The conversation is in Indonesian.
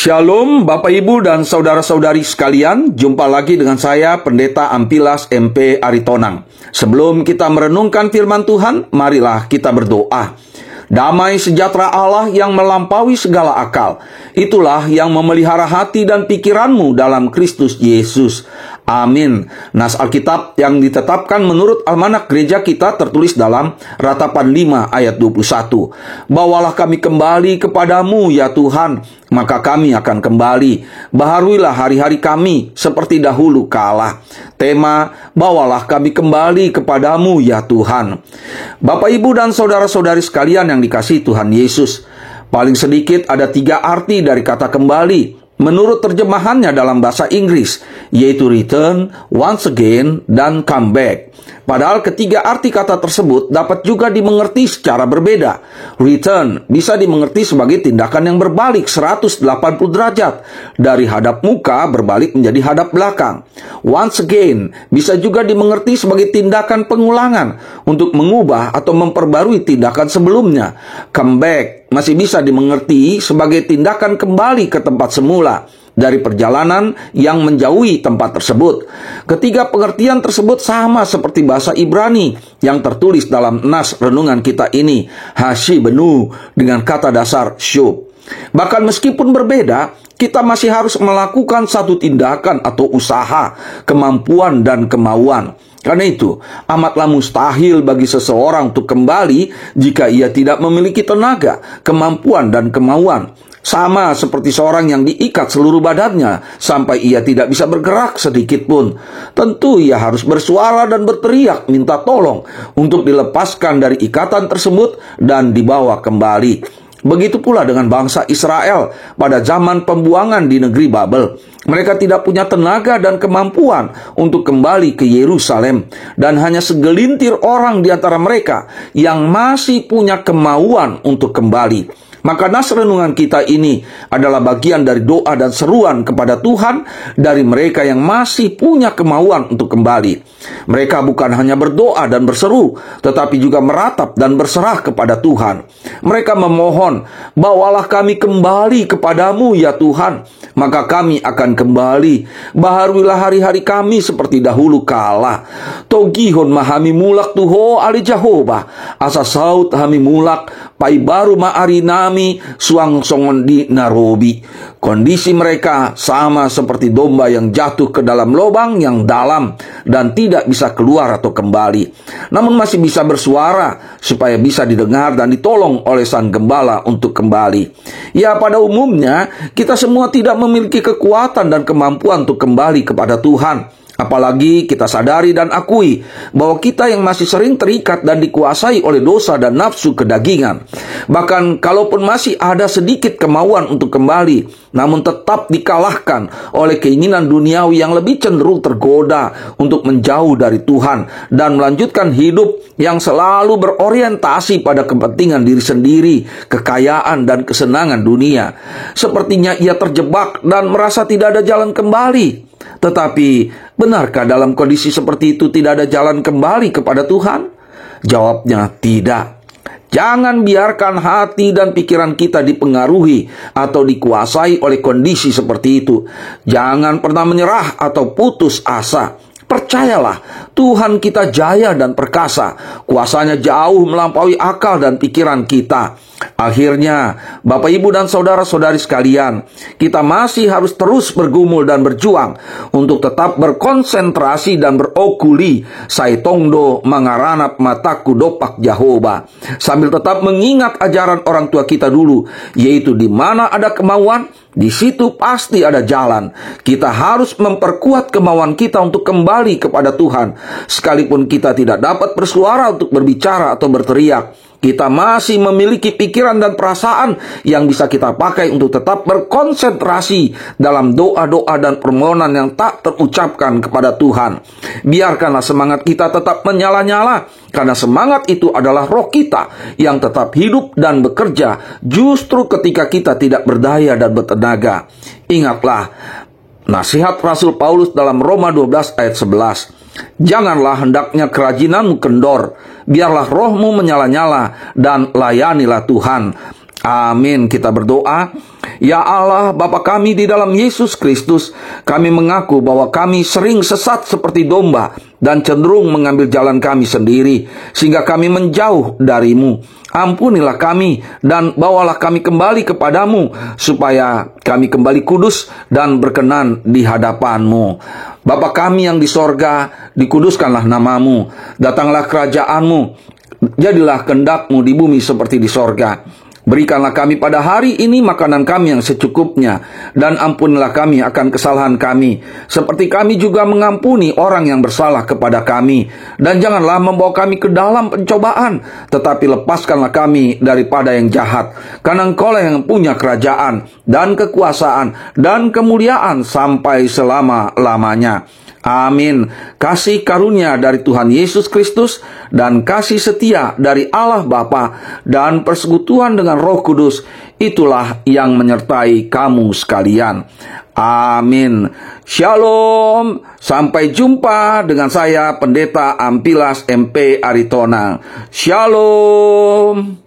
Shalom Bapak Ibu dan saudara-saudari sekalian, jumpa lagi dengan saya Pendeta Ampilas MP Aritonang. Sebelum kita merenungkan firman Tuhan, marilah kita berdoa. Damai sejahtera Allah yang melampaui segala akal, itulah yang memelihara hati dan pikiranmu dalam Kristus Yesus. Amin. Nas Alkitab yang ditetapkan menurut almanak gereja kita tertulis dalam Ratapan 5 ayat 21. Bawalah kami kembali kepadamu ya Tuhan, maka kami akan kembali. Baharuilah hari-hari kami seperti dahulu kala. Tema, bawalah kami kembali kepadamu ya Tuhan. Bapak, Ibu, dan saudara-saudari sekalian yang dikasihi Tuhan Yesus, paling sedikit ada 3 arti dari kata kembali menurut terjemahannya dalam bahasa Inggris, yaitu return, once again, dan come back. Padahal ketiga arti kata tersebut dapat juga dimengerti secara berbeda. Return bisa dimengerti sebagai tindakan yang berbalik 180 derajat, dari hadap muka berbalik menjadi hadap belakang. Once again bisa juga dimengerti sebagai tindakan pengulangan untuk mengubah atau memperbarui tindakan sebelumnya. Come back masih bisa dimengerti sebagai tindakan kembali ke tempat semula dari perjalanan yang menjauhi tempat tersebut. Ketiga pengertian tersebut sama seperti bahasa Ibrani yang tertulis dalam nas renungan kita ini, hashibenu, dengan kata dasar shub. Bahkan meskipun berbeda, kita masih harus melakukan satu tindakan atau usaha, kemampuan dan kemauan. Karena itu, amatlah mustahil bagi seseorang untuk kembali jika ia tidak memiliki tenaga, kemampuan, dan kemauan. Sama seperti seorang yang diikat seluruh badannya sampai ia tidak bisa bergerak sedikit pun. Tentu ia harus bersuara dan berteriak minta tolong untuk dilepaskan dari ikatan tersebut dan dibawa kembali. Begitu pula dengan bangsa Israel pada zaman pembuangan di negeri Babel. Mereka tidak punya tenaga dan kemampuan untuk kembali ke Yerusalem. Dan hanya segelintir orang di antara mereka yang masih punya kemauan untuk kembali. Maka nas renungan kita ini adalah bagian dari doa dan seruan kepada Tuhan dari mereka yang masih punya kemauan untuk kembali. Mereka bukan hanya berdoa dan berseru, tetapi juga meratap dan berserah kepada Tuhan. Mereka memohon, bawalah kami kembali kepadamu ya Tuhan, maka kami akan kembali. Baharuilah hari-hari kami seperti dahulu kala. Togihon mahami mulak tuho ali Jehovah, asa saut hami mulak, pai baru ma'ari nami suang songon di Narobi. Kondisi mereka sama seperti domba yang jatuh ke dalam lubang yang dalam dan tidak bisa keluar atau kembali, namun masih bisa bersuara supaya bisa didengar dan ditolong oleh sang gembala untuk kembali. Ya, pada umumnya kita semua tidak memiliki kekuatan dan kemampuan untuk kembali kepada Tuhan. Apalagi kita sadari dan akui bahwa kita yang masih sering terikat dan dikuasai oleh dosa dan nafsu kedagingan. Bahkan kalaupun masih ada sedikit kemauan untuk kembali, namun tetap dikalahkan oleh keinginan duniawi yang lebih cenderung tergoda untuk menjauh dari Tuhan dan melanjutkan hidup yang selalu berorientasi pada kepentingan diri sendiri, kekayaan dan kesenangan dunia. Sepertinya ia terjebak dan merasa tidak ada jalan kembali. Tetapi, benarkah dalam kondisi seperti itu tidak ada jalan kembali kepada Tuhan? Jawabnya tidak. Jangan biarkan hati dan pikiran kita dipengaruhi atau dikuasai oleh kondisi seperti itu. Jangan pernah menyerah atau putus asa. Percayalah, Tuhan kita jaya dan perkasa. Kuasanya jauh melampaui akal dan pikiran kita. Akhirnya, Bapak, Ibu, dan saudara-saudari sekalian, kita masih harus terus bergumul dan berjuang untuk tetap berkonsentrasi dan berokuli saitongdo mangaranap mataku dopak Jehovah, sambil tetap mengingat ajaran orang tua kita dulu, yaitu di mana ada kemauan, di situ pasti ada jalan. Kita harus memperkuat kemauan kita untuk kembali kepada Tuhan. Sekalipun kita tidak dapat bersuara untuk berbicara atau berteriak, kita masih memiliki pikiran dan perasaan yang bisa kita pakai untuk tetap berkonsentrasi dalam doa-doa dan permohonan yang tak terucapkan kepada Tuhan. Biarkanlah semangat kita tetap menyala-nyala, karena semangat itu adalah roh kita yang tetap hidup dan bekerja justru ketika kita tidak berdaya dan bertenaga. Ingatlah nasihat Rasul Paulus dalam Roma 12 ayat 11. Janganlah hendaknya kerajinanmu kendor, biarlah rohmu menyala-nyala dan layanilah Tuhan. Amin. Kita berdoa. Ya Allah, Bapa kami di dalam Yesus Kristus, kami mengaku bahwa kami sering sesat seperti domba dan cenderung mengambil jalan kami sendiri, sehingga kami menjauh darimu. Ampunilah kami dan bawalah kami kembali kepadamu, supaya kami kembali kudus dan berkenan di hadapan-Mu. Bapa kami yang di sorga, dikuduskanlah namamu, datanglah kerajaan-Mu, jadilah kehendak-Mu di bumi seperti di sorga. Berikanlah kami pada hari ini makanan kami yang secukupnya, dan ampunilah kami akan kesalahan kami, seperti kami juga mengampuni orang yang bersalah kepada kami. Dan janganlah membawa kami ke dalam pencobaan, tetapi lepaskanlah kami daripada yang jahat. Karena Engkaulah yang punya kerajaan, dan kekuasaan, dan kemuliaan sampai selama-lamanya. Amin. Kasih karunia dari Tuhan Yesus Kristus dan kasih setia dari Allah Bapa dan persekutuan dengan Roh Kudus, itulah yang menyertai kamu sekalian. Amin. Shalom. Sampai jumpa dengan saya Pendeta Ampilas MP Aritonang. Shalom.